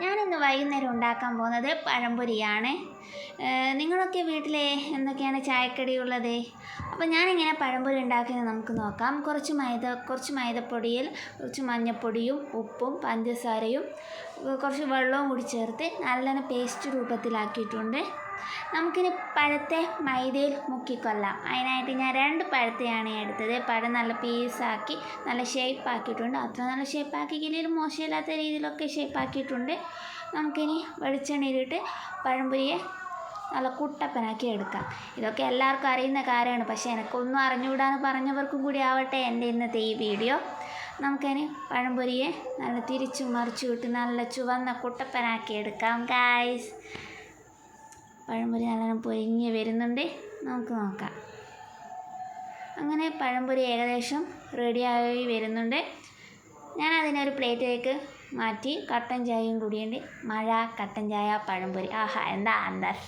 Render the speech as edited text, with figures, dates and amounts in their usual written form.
ഞാനിന്ന് വൈകുന്നേരം ഉണ്ടാക്കാൻ പോകുന്നത് പഴംപൊരിയാണ്. നിങ്ങളൊക്കെ വീട്ടിൽ എന്തൊക്കെയാണ് ചായക്കടിയുള്ളത്? അപ്പോൾ ഞാനിങ്ങനെ പഴംപൊരി ഉണ്ടാക്കുന്നത് നമുക്ക് നോക്കാം. കുറച്ച് മൈദപ്പൊടിയിൽ കുറച്ച് മഞ്ഞൾപ്പൊടിയും ഉപ്പും പഞ്ചസാരയും കുറച്ച് വെള്ളവും കൂടി ചേർത്ത് നല്ലോണം പേസ്റ്റ് രൂപത്തിലാക്കിയിട്ടുണ്ട്. നമുക്കിനി പഴത്തെ മൈദയിൽ മുക്കിക്കൊള്ളാം. അതിനായിട്ട് ഞാൻ 2 പഴത്തെയാണ് എടുത്തത്. പഴം നല്ല പീസാക്കി നല്ല ഷേപ്പാക്കിയിട്ടുണ്ട്. അത്ര നല്ല ഷേപ്പാക്കിയില്ലെങ്കിലും മോശമില്ലാത്ത രീതിയിലൊക്കെ ഷേപ്പാക്കിയിട്ടുണ്ട്. നമുക്കിനി വെളിച്ചെണ്ണയിലിട്ട് പഴംപൊരിയെ നല്ല കുട്ടപ്പനാക്കി എടുക്കാം. ഇതൊക്കെ എല്ലാവർക്കും അറിയുന്ന കാര്യമാണ്, പക്ഷേ എനിക്കൊന്നും അറിഞ്ഞുകൂടാന്ന് പറഞ്ഞവർക്കും കൂടി ആവട്ടെ എൻ്റെ ഇന്നത്തെ ഈ വീഡിയോ. നമുക്കതിന് പഴംപൊരിയെ നല്ല തിരിച്ചും മറിച്ചും ഇട്ട് നല്ല ചുവന്ന കുട്ടപ്പനാക്കി എടുക്കാം ഗായ്സ്. പഴംപൊരി നല്ലോണം പൊരിഞ്ഞ് വരുന്നുണ്ട്, നമുക്ക് നോക്കാം. അങ്ങനെ പഴംപൊരി ഏകദേശം റെഡിയായി വരുന്നുണ്ട്. ഞാൻ അതിനൊരു പ്ലേറ്റിലേക്ക് മാറ്റി കട്ടൻ ചായയും കൂടിയുണ്ട്. മഴ കട്ടൻ ചായ പഴംപൊരി, ആഹാ എന്താ